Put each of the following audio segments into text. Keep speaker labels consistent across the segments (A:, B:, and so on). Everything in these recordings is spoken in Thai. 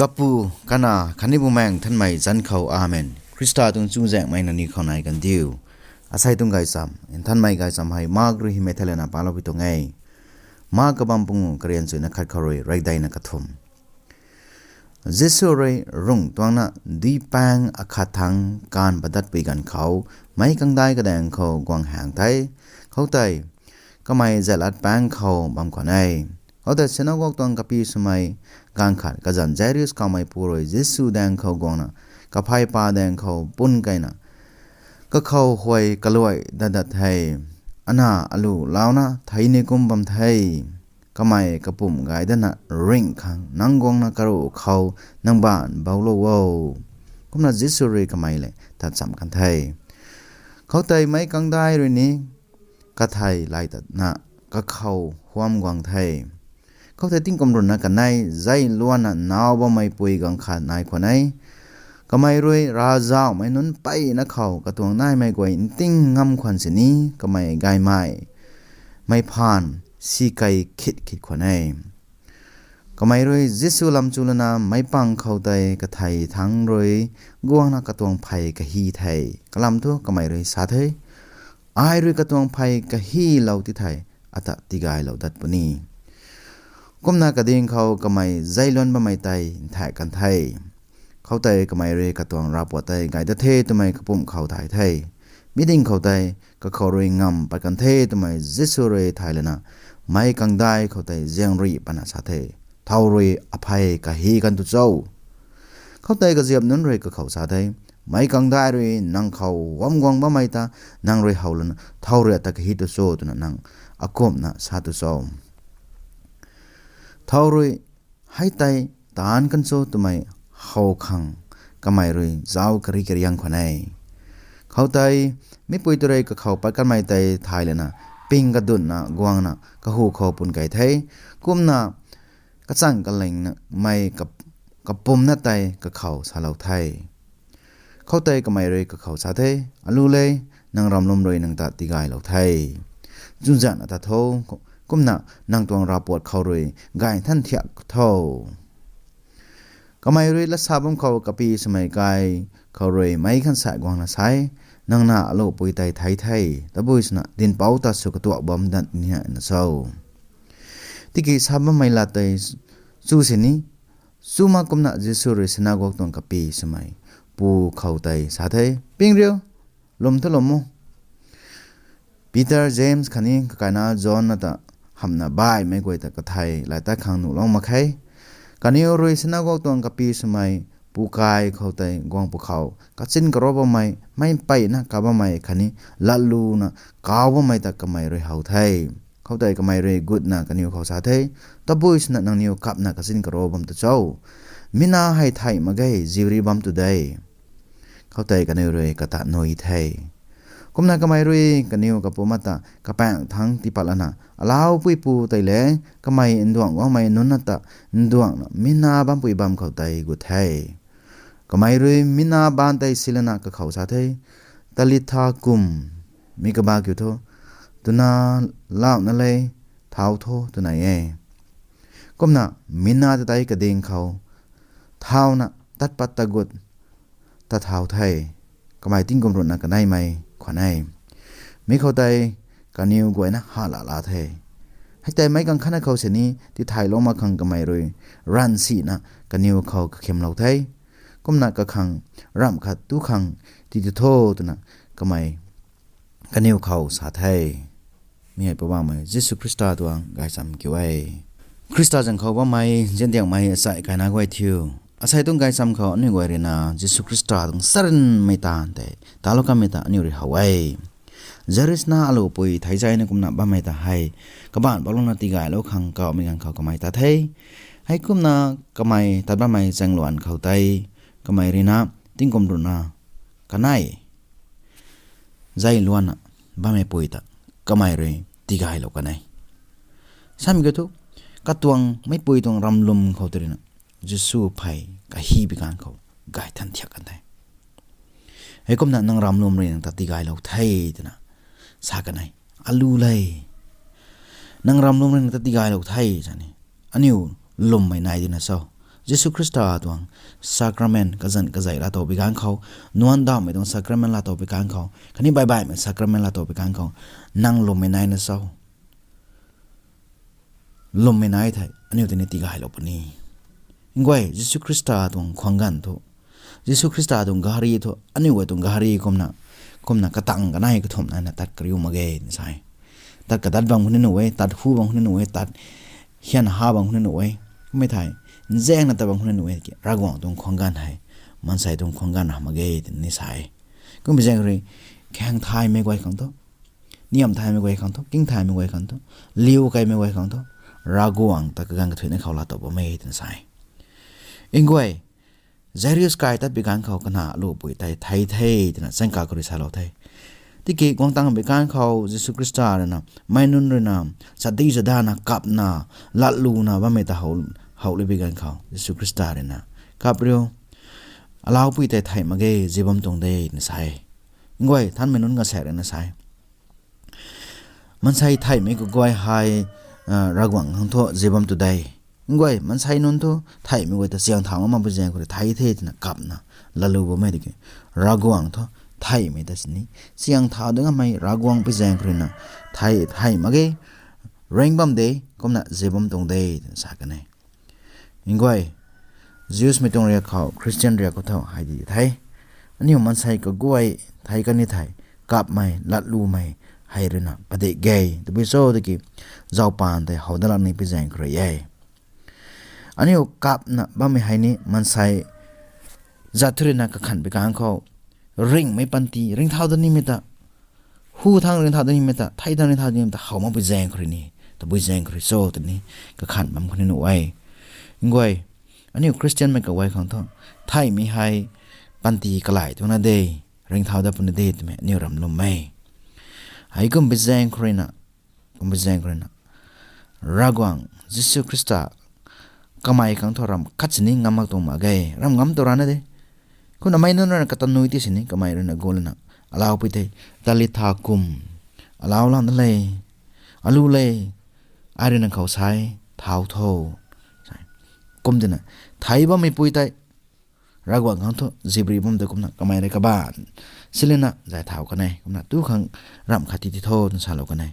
A: กัปูกันนาคันนี้บุแมงท่านไม่จันเขาอาเมนคริสตาตุงจูแจงไม่นันนี่เขาไหนกันดิวอาศัยตุงไกซัมท่านไม่ไกซัมให้มากหรือหิเมทเลนะปาลวิตงไงมากกับบัมปุงกรียนสุนักขัดขรอยไรได้นักทุมเจสุเรรุ่งตัวน่ะดีแปงอคัดทังการบัดปีกันเขาไม่กังได้กระแดงเขากวางหางไทยเขาไตก็ไม่จะลัดแปงเขาบัมขวัญไอเขาแต่เสนากตัวกับปีสมัยการขัดกระจันเจริสเขาไม่ปูรอยเจสุแดงเขากวางน่ะกับไพ่ปลาแดงเขาปุ่นไกน่ะก็เขาหวยกระลวยดัดไทยอันน่ะอลูลาวน่ะไทยในกุมบัมไทยก็ไม่กระปุ่มไกดันน่ะริงขังนังกวางน่ะกระโดเขานังบ้านเบาโลวก็น่ะเจสุเรก็ไม่เลยตัดสำคัญไทยเขาไตไม่กังได้เลยนี้ก็ไทยไล่ตัดน่ะก็เขาห่วมกวางไทยเขาแต่ติ้งกำรุนนะกันในใจล้วนน่ะนาวบ่ไม่ปุยกังขาดนายคนไหนก็ไม่รวยราเจ้าไม่นุนไปนะเขากระตวงนายไม่กวยติ้งงำควันสินี้ก็ไม่ไกลไม่ผ่านสีไก่คิดคนไหนก็ไม่รวยจิสุลำจุลนาไม่ปังเขาใจกระไทยทั้งรวยกวงนักกระตวงไผ่กะฮีไทยกลำตัวก็ไม่รวยสาเทยอายรวยกระตวงไผ่กะฮีเหล่าที่ไทยอัตติกายเหล่าดัดปนีก้มหน้ากระเด้งเขาก็ไม่ใจล้วนบ่ไม่ไตถ่ายกันไทยเขาไตก็ไม่เรกระตวงราปวดไตไก่ตะเททำไมกระปุ่มเขาถ่ายไทยมิดิ่งเขาไตก็เขาเรงงำไปกันเททำไมจิสุเรไทยเลยนะไม่กังได้เขาไตเจียงรีปนัสาเทเท่าเรอภัยกะฮีกันตุเจ้าเขาไตก็เจียบนั้นเรก็เขาสาไทยไม่กังได้เรนังเขาวัมกวงบ่ไม่ตานังเรเฮาลนะเท่าเรตะกะฮีตุโซตุนะนังอากมนะสาตุโซเท่าไรให้ไตตานกันโซตัวไม่เขาขังก็ไม่รู้เจ้ากรีกรียังคนไหนเขาไตไม่ปุยตัวไรก็เขาไปกันไม่ไตไทยเลยนะปิงกระดุนนะกวางนะก็หูเขาปุ่นไก่ไทยกุมนะก็สั่งกันเล่งนะไม่กับปุ่มหน้าไตก็เขาสาเหล่าไทยเขาไตก็ไม่เลยก็เขาสาไทยอลูเลยนางรำลมเลยนางตาตีกายเหล่าไทยจุนจันอัตโตกุมน่ะนางตวงราปวดเขาเลยกายท่านเถียกเท่าก็ไม่รู้ละสาบมเขากับปีสมัยกายเขาเลยไม่ขันสายกวางละสายนางน่ะโลปุยไตไทยตะบุยสนะดินเป้าตัดสุกตัวบอมดันเนี่ยนะเศร้าที่กี่สาบไม่ละไตสู้สินี้สู้มากุมน่ะเจสุเรสนากตวงกับปีสมัยปูเขาไตสาไทยปิงเรียวลมทะลมโมปีเตอร์เจมส์คันนี้กันน่ะจอห์นน่ะหำน่ะบ่ายไม่กวยแต่กระไทยหลายตาขังหนูลองมาใครกันนี้รวยสนากตัวกับปีสมัยปูกายเขาแต่กวางปูเขากัดสินกรอบไม่ไปนะกับไม่คันนี้ลัดลูนะกาวไม่แต่กับไม่รวยเฮาไทยเขาแต่กับไม่รวยกุดนะกันนี้เขาสาไทยตะบุยสนะนางนี้กับนะกัดสินกรอบมตัวเจ้ามินาให้ไทยมาไงจิริบัมตัวใดเขาแต่กันนี้รวยกระตะโนยไทยกุมนากไม่รวยกันนี้กับปูมาตากระแปงทั้งที่ปัลนะลาวปุยปูไตเล่ก็ไม่ดวงว่าไม่นุนนัตตะดวงมินาบัมปุยบัมเขาไตกุไทยก็ไม่รู้มินาบานไตศิลนะก็เขาสาไทยตลิทากุมมีกบากิวโทตุนาลาวนั่นเลยเท้าโทตุนายก็น่ะมินาจะไตกระเด้งเขาเท้าน่ะตัดปัตตะกุดตะเท้าไทยก็ไม่ติ้งกมรุนนะกันได้ไหมขวัญให้ไม่เข้าใจกันนิวกวยนะฮาลาเทให้แต่ไม่กังขันเขาเสียนี้ที่ไทยลงมาขังก็ไม่รู้รันสีนะกันนิวเขาเข้มเหล่าไทยก้มหนักกะขังรำขัดตู้ขังที่จะโทษนะก็ไม่กันนิวเขาสาไทยมีให้ประว่าไหมเยซูคริสต์ตัวกายสามเกี่ยวไว้คริสต์จังเขาว่าไม่เจนเดียงไม่ใส่กันนักไว้เที่ยวอาศัยต้องการซ้ำเขาอันนี้ไว้เรนะเยซูคริสต์ต้องสรรไม่ตานแต่ตาลูกก็ไม่ตานอันนี้เรื่องเอาไว้จาริสนาอลูปุยไทยใจนะกุมนับบ้าไม่ตาให้กับบ้านบอลนาตีกายแล้วขังเก่ามีการเขาก็ไม่ตาไทยให้กุมนาก็ไม่ตัดบ้าไม่จังหลวนเขาไตก็ไม่เรนะติ้งกุมรุนากันไหนใจล้วนบ้าไม่ปุยตาก็ไม่เรตีกายแล้วกันไหนซ้ำก็ทุกกระตวงไม่ปุยตรงรำลมเขาตัวนั้นจะสู้ภัยกับฮีบิการเขากายทันเทียกันได้ให้กุมนานังรำลมเรียนตัดตีกายแล้วไทยตัวนั้นสากันไหนอลูเลยนังรำลมเรื่องตัดตีกายเราไทยจ้ะนี่อันนี้ลมไม่นายดีนะเศร้า Jesu Christa tuang sacrament kazan kazai la to bigan khau nuan da me dong sacrament la to bigan khau khani bye bye me sacrament la to bigan khau nang lo me nai na sau lo me nai thai aniu te ne ti ga lo pani ngoi Jesu Christa tuang khwangan tho Jesu Christa tuang gari tho aniu wa tuang gari komna katang ka nai ka thom na tat kriu mage ni sai tat ka tat bang hun ni we tat hu bang hun ni we tat hian ha bang hun ni we me thai zeng na tabang hun ni we ki ragwang tung khongan hai man sai tung khongan ha mage ni sai kum bi jeng ri khang thai me gwai khang to niam thai me gwai khang to king thai me gwai khang to liu kai me gwai khang to ragwang ta ka gang ka thoi na khawla to bo me ni sai ingwai Zarius kai tat bi gang khaw kana lo pui tai thai thai na sangka kori sa lo thai tiki gong tang bi gang khaw Jesu Christa na mainun na sadi jada na kap na latlu na ba me ta haul le bi gang khaw Jesu Christa na kaprio alaw pui tai thai mage jibam tong de ni sai ngoi than mainun nga sa na sai man sai thai me ko goi hai ragwang hang tho jibam tu dai ngoi man sai non tho thai me goi ta siang thang ma bu jeng ko thai the na kap na lalu bo me de ragwang tho thai me da sini siang tha da mai ragwang pe jeng ko na thai mage rainbam de komna jibam tong de sa ka nai ngoi Jews me tong ria khaw Christian ria ko tho hai di thai ani man sai ko goi thai ka ni thai kap mai latlu mai hai rena pade gay to be so de ki zau pan de hodala ni pe jeng ko ye ani o kap na ba me hai ni man sai zathre na ka khan be kang kho ring mai panti ring thau da ni meta hu thang ring thau da ni meta thai da ni thau ni meta haw ma be jeng ko ni to be jeng ko so to ni ka khan bam khoni no wai ngoi ani o Christian me ka wai khang tho thai mi hai panti kalai to na de ring thau da pun de te me ni ram lo mai hai kum be jeng ko na ragwang Jesu Christa kamai kang thoram khachni ngamak to ma gai ram ngam to rana de kun amai no na katan noi ti sini kamai rena golna alaw pite talitha kum alaw lan le alu le arina khau sai thau tho kum dina thai ba mai pui tai ragwa ngam tho jibri bom de kumna kamai re ka ban silena jai thau ka nai kumna tu khang ram khati ti tho sa lo ka nai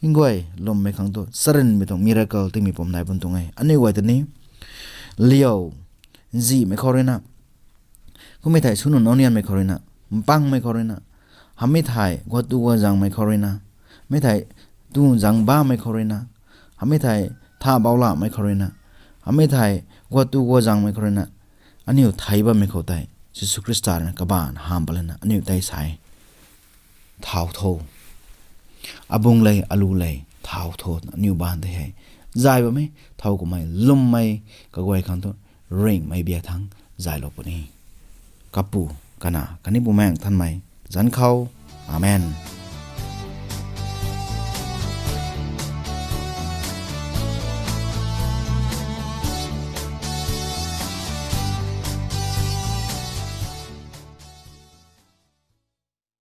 A: ingoi lom me khang to saren me to miracle ti mi pom nai bun tu ngai ani wai tani leo ji me khorena kumai thai sunu nonian me khorena mpang me khorena hami thai go tu go jang me khorena me thai tu jang ba me khorena hami thai tha baula me khorena hami thai go tu go jang me khorena ani thai ba me khotai Jesu Christa na ka ban ham balena ani tai sai thau tho abung lay alu lay thau tho new ban de hai zai ba me thau ko mai lum mai ka goi khang to ring mai bia thang zai lo puni kapu kana kani bu mang than mai zan khau amen